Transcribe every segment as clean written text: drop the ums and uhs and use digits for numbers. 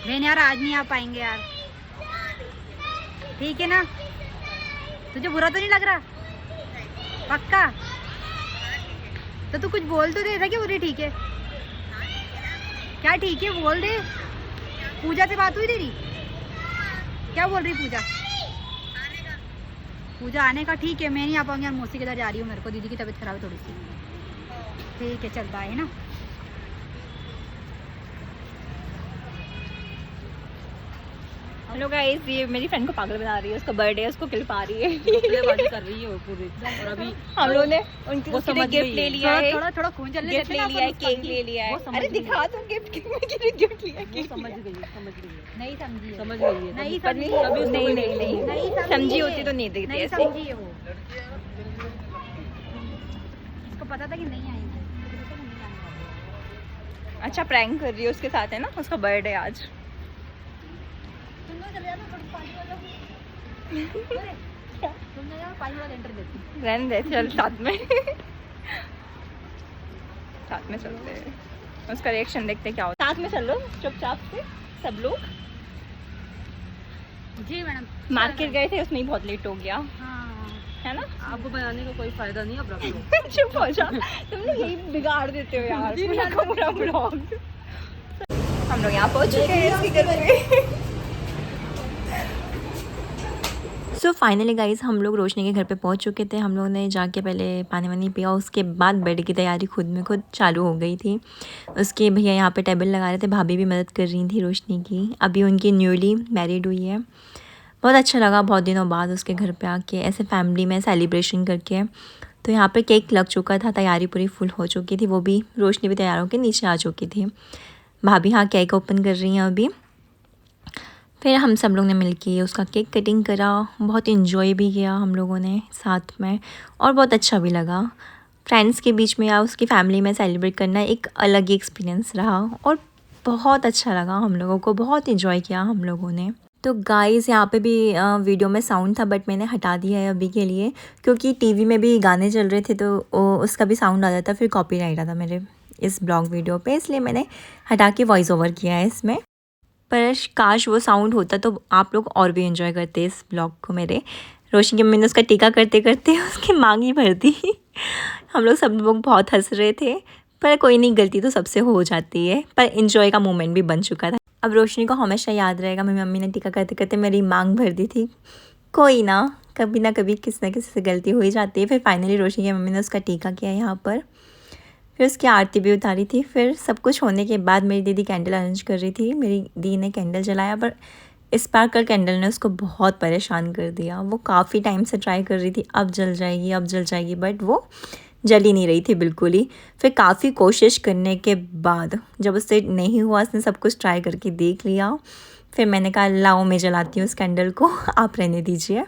बहन यार आज नहीं आ पाएंगे यार, ठीक है ना? तुझे बुरा तो नहीं लग रहा? पक्का? तो तू कुछ बोल तो दे था कि पूरी ठीक है? क्या ठीक है बोल दे। पूजा से बात हुई तेरी? क्या बोल रही पूजा? पूजा आने का ठीक है, मैं नहीं आ पाऊंगी यार, मौसी के घर जा रही हूँ, मेरे को दीदी की तबीयत खराब है थोड़ी सी। ठीक है चल बाय, है ना? हेलो गाइस, ये मेरी फ्रेंड को पागल बना रही है, उसका बर्थडे है, उसको किल पा रही है। कर रही है पूरी। और अभी हम लोगों ने उनके वो समझ गिफ्ट ले लिया है, थोड़ा खून चलने गिफ्ट ले लिया है, केक ले लिया है। अरे दिखा तुम गिफ्ट, गिफ्ट लिया है। समझ गई है। नहीं समझी है। समझ गई है। नहीं पर समझी है। नहीं समझी होती तो नहीं देती नहीं ऐसे। समझी है वो। इसको पता था कि नहीं आएंगे। अच्छा प्रैंक कर रही है उसके साथ, है ना? उसका बर्थडे आज। तुम लोग चले जाना, थोड़ी पानी वाला। तुम लोग यार पानी वाला एंटर देती। रहने दे, चल साथ में साथ में चलते हैं, उसका रिएक्शन देखते हैं क्या होता है। साथ में चलो चुपचाप से सब लोग। जी मैडम। मार्केट गए थे, उसमें ही बहुत लेट हो गया, हाँ है ना? आपको बनाने का कोई फायदा नहीं, अब रख लो। चुप हो जा, तुम लोग यही बिगाड़ देते हो यार पूरा का पूरा ब्लॉग। हम लोग यहाँ पहुँच चुके हैं इसके घर पे। सो फाइनली गाइस हम लोग रोशनी के घर पे पहुंच चुके थे। हम लोगों ने जाके पहले पानी वानी पिया, उसके बाद बेड की तैयारी खुद में खुद चालू हो गई थी। उसके भैया यहाँ पे टेबल लगा रहे थे, भाभी भी मदद कर रही थी रोशनी की। अभी उनकी न्यूली मैरिड हुई है। बहुत अच्छा लगा बहुत दिनों बाद उसके घर पे आके ऐसे फैमिली में सेलिब्रेशन करके। तो यहाँ पे केक लग चुका था, तैयारी पूरी फुल हो चुकी थी, वो भी रोशनी भी तैयार होकर नीचे आ चुकी थी। भाभी हाँ केक ओपन कर रही हैं अभी। फिर हम सब लोग ने मिलके उसका केक कटिंग करा, बहुत इन्जॉय भी किया हम लोगों ने साथ में, और बहुत अच्छा भी लगा। फ्रेंड्स के बीच में या उसकी फैमिली में सेलिब्रेट करना एक अलग ही एक्सपीरियंस रहा और बहुत अच्छा लगा हम लोगों को, बहुत इन्जॉय किया हम लोगों ने। तो गाइस यहाँ पे भी वीडियो में साउंड था बट मैंने हटा दिया है अभी के लिए, क्योंकि टीवी में भी गाने चल रहे थे तो उसका भी साउंड आ जाता, फिर कॉपीराइट आता मेरे इस ब्लॉग वीडियो पे, इसलिए मैंने हटा के वॉइस ओवर किया है इसमें। पर काश वो साउंड होता तो आप लोग और भी एंजॉय करते इस ब्लॉग को मेरे। रोशनी की मम्मी ने उसका टीका करते करते उसकी मांग ही भर दी। हम लोग सब लोग बहुत हंस रहे थे, पर कोई नहीं, गलती तो सबसे हो जाती है, पर इन्जॉय का मोमेंट भी बन चुका था। अब रोशनी को हमेशा याद रहेगा मेरी मम्मी ने टीका करते करते मेरी मांग भर दी थी। कोई ना कभी किसी न किसी से गलती हो ही जाती है। फिर फाइनली रोशनी की मम्मी ने उसका टीका किया यहाँ पर, फिर उसकी आरती भी उतारी थी। फिर सब कुछ होने के बाद मेरी दीदी कैंडल अरेंज कर रही थी, मेरी दी ने कैंडल जलाया, पर स्पार्कल कैंडल ने उसको बहुत परेशान कर दिया। वो काफ़ी टाइम से ट्राई कर रही थी अब जल जाएगी, बट वो जल ही नहीं रही थी बिल्कुल ही। फिर काफ़ी कोशिश करने के बाद जब उससे नहीं हुआ, उसने सब कुछ ट्राई करके देख लिया, फिर मैंने कहा लाओ मैं जलाती हूँ इस कैंडल को, आप रहने दीजिए।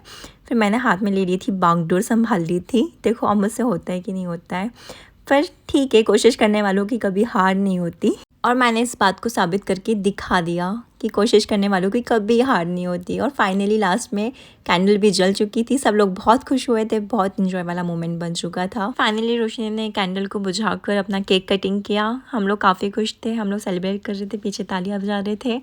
फिर मैंने हाथ में ले ली थी, बागडोर संभाल ली थी। देखो अब मुझसे होता है कि नहीं होता है, पर ठीक है, कोशिश करने वालों की कभी हार नहीं होती। और मैंने इस बात को साबित करके दिखा दिया कि कोशिश करने वालों की कभी हार नहीं होती। और फाइनली लास्ट में कैंडल भी जल चुकी थी, सब लोग बहुत खुश हुए थे, बहुत इंजॉय वाला मोमेंट बन चुका था। फाइनली रोशनी ने कैंडल को बुझाकर अपना केक कटिंग किया। हम लोग काफ़ी खुश थे, हम लोग सेलिब्रेट कर रहे थे, पीछे तालियां बजा रहे थे।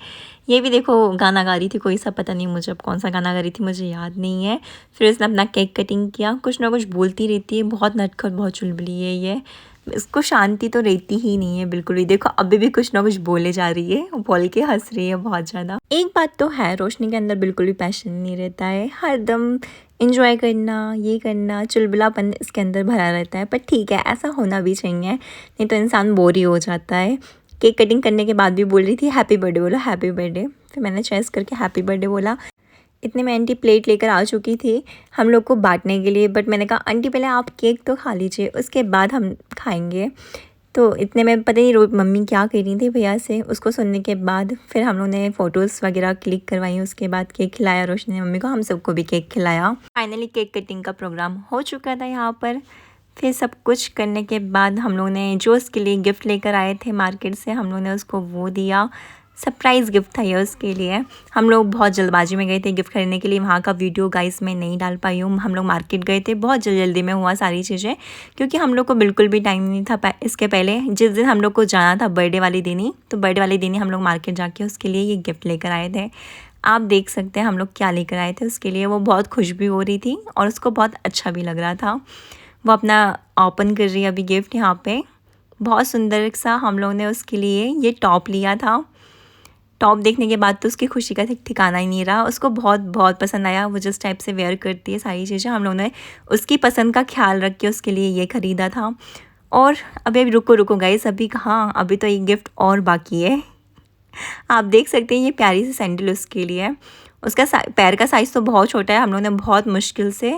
ये भी देखो गाना गा रही थी कोई सा, पता नहीं मुझे अब कौन सा गाना गा रही थी, मुझे याद नहीं है। फिर उसने अपना केक कटिंग किया, कुछ ना कुछ बोलती रहती है, बहुत नटखट बहुत चुलबुली है ये, इसको शांति तो रहती ही नहीं है बिल्कुल भी। देखो अभी भी कुछ ना कुछ बोले जा रही है, बोल के हंस रही है बहुत ज़्यादा। एक बात तो है, रोशनी के अंदर बिल्कुल भी पैशन नहीं रहता है, हरदम इंजॉय करना, ये करना, चुलबुलापन इसके अंदर भरा रहता है। पर ठीक है, ऐसा होना भी चाहिए, नहीं तो इंसान बोर ही हो जाता है। केक कटिंग करने के बाद भी बोल रही थी हैप्पी बर्थडे बोलो, हैप्पी बर्थडे। फिर मैंने चॉइस करके हैप्पी बर्थडे बोला। इतने में आंटी प्लेट लेकर आ चुकी थी हम लोग को बांटने के लिए, बट मैंने कहा आंटी पहले आप केक तो खा लीजिए, उसके बाद हम खाएंगे। तो इतने में पता नहीं मम्मी क्या कह रही थी भैया से, उसको सुनने के बाद फिर हम लोग ने फ़ोटोज़ वगैरह क्लिक करवाई, उसके बाद केक खिलाया रोशनी ने मम्मी को, हम सबको भी केक खिलाया। फाइनली केक कटिंग का प्रोग्राम हो चुका था यहाँ पर। फिर सब कुछ करने के बाद हम लोग ने जो उसके लिए गिफ्ट लेकर आए थे मार्केट से, हम लोग ने उसको वो दिया। सरप्राइज़ गिफ्ट था ये उसके लिए। हम लोग बहुत जल्दबाजी में गए थे गिफ्ट खरीदने के लिए, वहाँ का वीडियो गाइस मैं नहीं डाल पाई हूँ। हम लोग मार्केट गए थे, बहुत जल्दी में हुआ सारी चीज़ें, क्योंकि हम लोग को बिल्कुल भी टाइम नहीं था इसके पहले। जिस दिन हम लोग को जाना था बर्थडे वाले दिन ही, तो बर्थडे वाले दिन ही हम लोग मार्केट जाके उसके लिए ये गिफ्ट लेकर आए थे। आप देख सकते हैं हम लोग क्या लेकर आए थे उसके लिए। वो बहुत खुश भी हो रही थी और उसको बहुत अच्छा भी लग रहा था। वो अपना ओपन कर रही है अभी गिफ्ट यहाँ पे। बहुत सुंदर सा हम लोग ने उसके लिए ये टॉप लिया था। टॉप देखने के बाद तो उसकी खुशी का ठिकाना ही नहीं रहा। उसको बहुत बहुत पसंद आया। वो जिस टाइप से वेयर करती है सारी चीज़ें, हम लोगों ने उसकी पसंद का ख्याल रख के उसके लिए ये ख़रीदा था। और अभी रुको गाइस, अभी कहाँ, अभी तो एक गिफ्ट और बाकी है। आप देख सकते हैं ये प्यारी सी सैंडल उसके लिए। उसका पैर का साइज़ तो बहुत छोटा है। हम लोगों ने बहुत मुश्किल से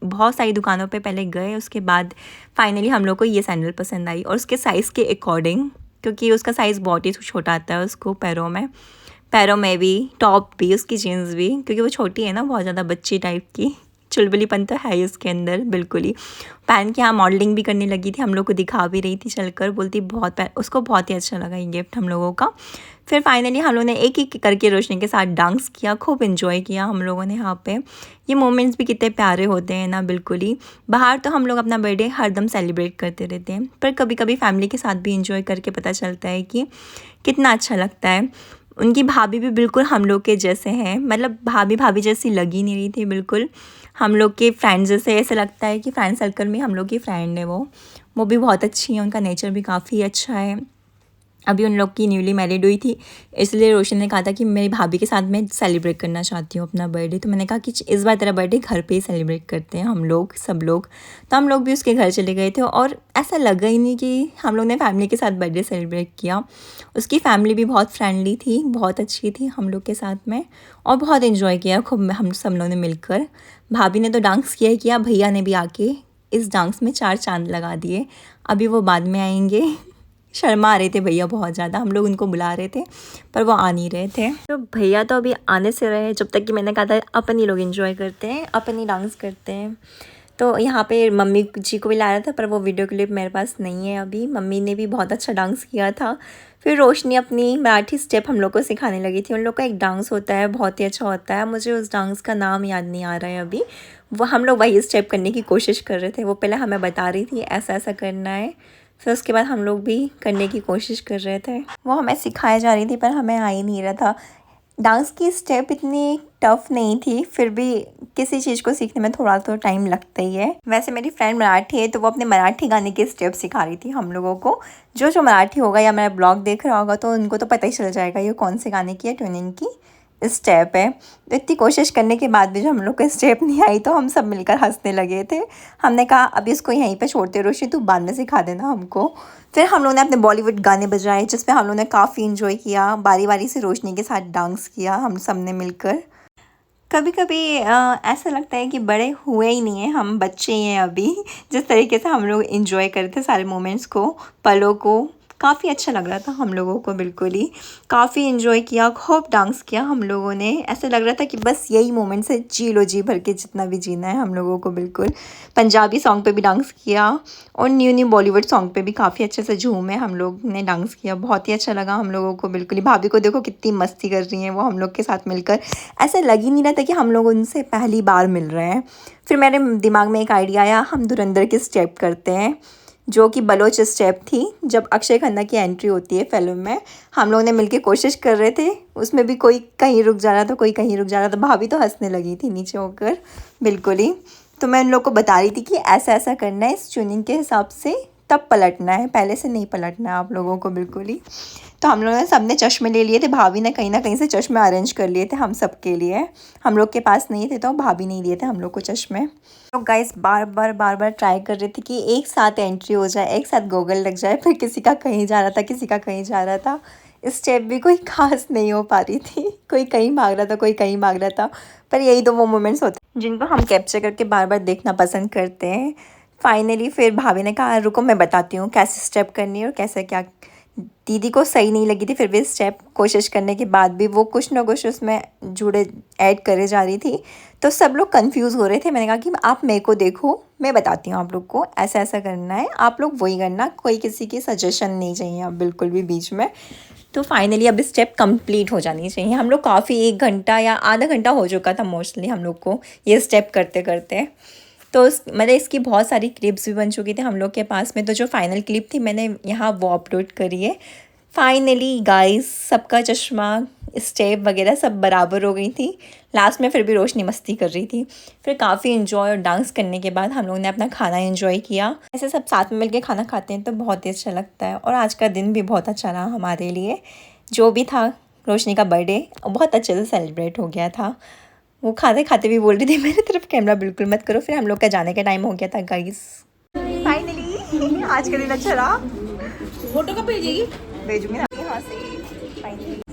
बहुत सारी दुकानों पे पहले गए, उसके बाद फाइनली हम लोग को ये सैंडल पसंद आई, और उसके साइज़ के अकॉर्डिंग, क्योंकि उसका साइज़ बहुत ही छोटा आता है उसको पैरों में भी, टॉप भी, उसकी जीन्स भी, क्योंकि वो छोटी है ना, बहुत ज़्यादा बच्ची टाइप की। चुलबुलीपन तो है ही उसके अंदर बिल्कुल ही। पहन के यहाँ मॉडलिंग भी करने लगी थी, हम लोग को दिखा भी रही थी चलकर, बोलती उसको बहुत ही अच्छा लगा ये गिफ्ट हम लोगों का। फिर फाइनली हम लोगों ने एक एक करके रोशनी के साथ डांस किया, खूब इन्जॉय किया हम लोगों ने यहाँ पे। ये मोमेंट्स भी कितने प्यारे होते हैं ना, बिल्कुल ही। बाहर तो हम लोग अपना बर्थडे हरदम सेलिब्रेट करते रहते हैं, पर कभी कभी फैमिली के साथ भी इंजॉय करके पता चलता है कि कितना अच्छा लगता है। उनकी भाभी भी बिल्कुल हम लोग के जैसे हैं, मतलब भाभी जैसी लगी नहीं रही थी बिल्कुल। हम लोग के फ्रेंड जैसे, ऐसे लगता है कि फ्रेंड सर्कल में हम लोग की फ्रेंड है वो भी बहुत अच्छी है, उनका नेचर भी काफ़ी अच्छा है। अभी उन लोग की न्यूली मैरिड हुई थी, इसलिए रोशन ने कहा था कि मेरी भाभी के साथ मैं सेलिब्रेट करना चाहती हूँ अपना बर्थडे। तो मैंने कहा कि इस बार तेरा बर्थडे घर पे ही सेलिब्रेट करते हैं हम लोग सब लोग। तो हम लोग भी उसके घर चले गए थे, और ऐसा लगा ही नहीं कि हम लोग ने फैमिली के साथ बर्थडे सेलिब्रेट किया। उसकी फैमिली भी बहुत फ्रेंडली थी, बहुत अच्छी थी हम लोग के साथ में, और बहुत इन्जॉय किया खूब हम सब लोगों ने मिलकर। भाभी ने तो डांस किया, भैया ने भी आके इस डांस में 4 चांद लगा दिए। अभी वो बाद में आएंगे। शर्मा आ रहे थे भैया बहुत ज़्यादा, हम लोग उनको बुला रहे थे पर वो आ नहीं रहे थे। तो भैया तो अभी आने से रहे, जब तक कि मैंने कहा था अपन ही लोग एंजॉय करते हैं, अपन ही डांस करते हैं। तो यहाँ पे मम्मी जी को भी ला रहा था, पर वो वीडियो क्लिप मेरे पास नहीं है अभी। मम्मी ने भी बहुत अच्छा डांस किया था। फिर रोशनी अपनी मराठी स्टेप हम लोग को सिखाने लगी थी। उन लोग का एक डांस होता है, बहुत ही अच्छा होता है, मुझे उस डांस का नाम याद नहीं आ रहा है अभी। वो हम लोग वही स्टेप करने की कोशिश कर रहे थे। वो पहले हमें बता रही थी ऐसा ऐसा करना है, फिर उसके बाद हम लोग भी करने की कोशिश कर रहे थे। वो हमें सिखाया जा रही थी पर हमें आ ही नहीं रहा था। डांस की स्टेप इतनी टफ नहीं थी, फिर भी किसी चीज़ को सीखने में थोड़ा तो टाइम लगता ही है। वैसे मेरी फ्रेंड मराठी है, तो वो अपने मराठी गाने की स्टेप सिखा रही थी हम लोगों को। जो मराठी होगा या मेरा ब्लॉग देख रहा होगा तो उनको तो पता ही चल जाएगा ये कौन से गाने की है, ट्यूनिंग की स्टेप है। तो इतनी कोशिश करने के बाद भी जो हम लोग को स्टेप नहीं आई, तो हम सब मिलकर हंसने लगे थे। हमने कहा अभी इसको यहीं पे छोड़ते रोशनी, तू बाद में सिखा देना हमको। फिर हम लोगों ने अपने बॉलीवुड गाने बजाए, जिसमें हम लोगों ने काफ़ी इन्जॉय किया। बारी बारी से रोशनी के साथ डांस किया हम सब ने मिलकर। कभी कभी ऐसा लगता है कि बड़े हुए ही नहीं हैं, हम बच्चे ही हैं अभी। जिस तरीके से हम लोग इन्जॉय करते थे सारे मोमेंट्स को, पलों को, काफ़ी अच्छा लग रहा था हम लोगों को। बिल्कुल ही काफ़ी इन्जॉय किया, खूब डांस किया हम लोगों ने। ऐसा लग रहा था कि बस यही मोमेंट्स है, जी लो जी भर के जितना भी जीना है हम लोगों को। बिल्कुल पंजाबी सॉन्ग पे भी डांस किया, और न्यू बॉलीवुड सॉन्ग पे भी काफ़ी अच्छे से झूमे हम लोग ने, डांस किया। बहुत ही अच्छा लगा हम लोगों को। बिल्कुल ही भाभी को देखो कितनी मस्ती कर रही हैं वो हम लोग के साथ मिलकर। ऐसा लग ही नहीं रहा था कि हम लोग उनसे पहली बार मिल रहे हैं। फिर मेरे दिमाग में एक आइडिया आया, हम धुरंधर की स्टेप करते हैं, जो कि बलोच स्टेप थी। जब अक्षय खन्ना की एंट्री होती है फिल्म में, हम लोगों ने मिलके कोशिश कर रहे थे। उसमें भी कोई कहीं रुक जा रहा था, कोई कहीं रुक जा रहा था। भाभी तो हंसने लगी थी नीचे होकर बिल्कुल ही। तो मैं उन लोग को बता रही थी कि ऐसा ऐसा करना है, इस ट्यूनिंग के हिसाब से तब पलटना है, पहले से नहीं पलटना है आप लोगों को। बिल्कुल ही। तो हम लोगों ने सबने चश्मे ले लिए थे। भाभी ने कहीं ना कहीं से चश्मे अरेंज कर लिए थे हम सब के लिए। हम लोग के पास नहीं थे तो भाभी नहीं दिए थे हम लोग को चश्मे। तो गाइस बार बार ट्राई कर रहे थे कि एक साथ एंट्री हो जाए, एक साथ गोगल लग जाए। फिर किसी का कहीं जा रहा था, किसी का कहीं जा रहा था। स्टेप भी कोई खास नहीं हो पा रही थी, कोई कहीं भाग रहा था, कोई कहीं भाग रहा था। पर यही तो वो मोमेंट्स होते हैं जिनको हम कैप्चर करके बार बार देखना पसंद करते हैं। फाइनली फिर भाभी ने कहा रुको मैं बताती हूँ कैसे स्टेप करनी है और कैसे क्या। दीदी को सही नहीं लगी थी, फिर भी स्टेप कोशिश करने के बाद भी वो कुछ ना कुछ उसमें जुड़े ऐड करे जा रही थी। तो सब लोग कंफ्यूज हो रहे थे। मैंने कहा कि आप मेरे को देखो, मैं बताती हूँ आप लोग को ऐसा ऐसा करना है, आप लोग वही करना, कोई किसी की सजेशन नहीं चाहिए आप बिल्कुल भी बीच में। तो फाइनली अब स्टेप कंप्लीट हो जानी चाहिए। हम लोग काफ़ी 1 घंटा या आधा घंटा हो चुका था मोस्टली हम लोग को ये स्टेप करते करते। तो मतलब इसकी बहुत सारी क्लिप्स भी बन चुकी थी हम लोग के पास में। तो जो फाइनल क्लिप थी मैंने यहाँ वो अपलोड करी है। फाइनली गाइस सबका चश्मा स्टेप वगैरह सब बराबर हो गई थी। लास्ट में फिर भी रोशनी मस्ती कर रही थी। फिर काफ़ी इन्जॉय और डांस करने के बाद हम लोग ने अपना खाना एंजॉय किया। ऐसे सब साथ में मिलके खाना खाते हैं तो बहुत ही अच्छा लगता है। और आज का दिन भी बहुत अच्छा रहा हमारे लिए। जो भी था रोशनी का बर्थडे बहुत अच्छे से सेलिब्रेट हो गया था। वो खाते खाते भी बोल रही थी मेरी तरफ कैमरा बिल्कुल मत करो। फिर हम लोग का जाने का टाइम हो गया था गाइस। फाइनली आज का दिन अच्छा रहा। फोटो कब भेजेगी? भेजूंगी ना यहाँ से। फाइनली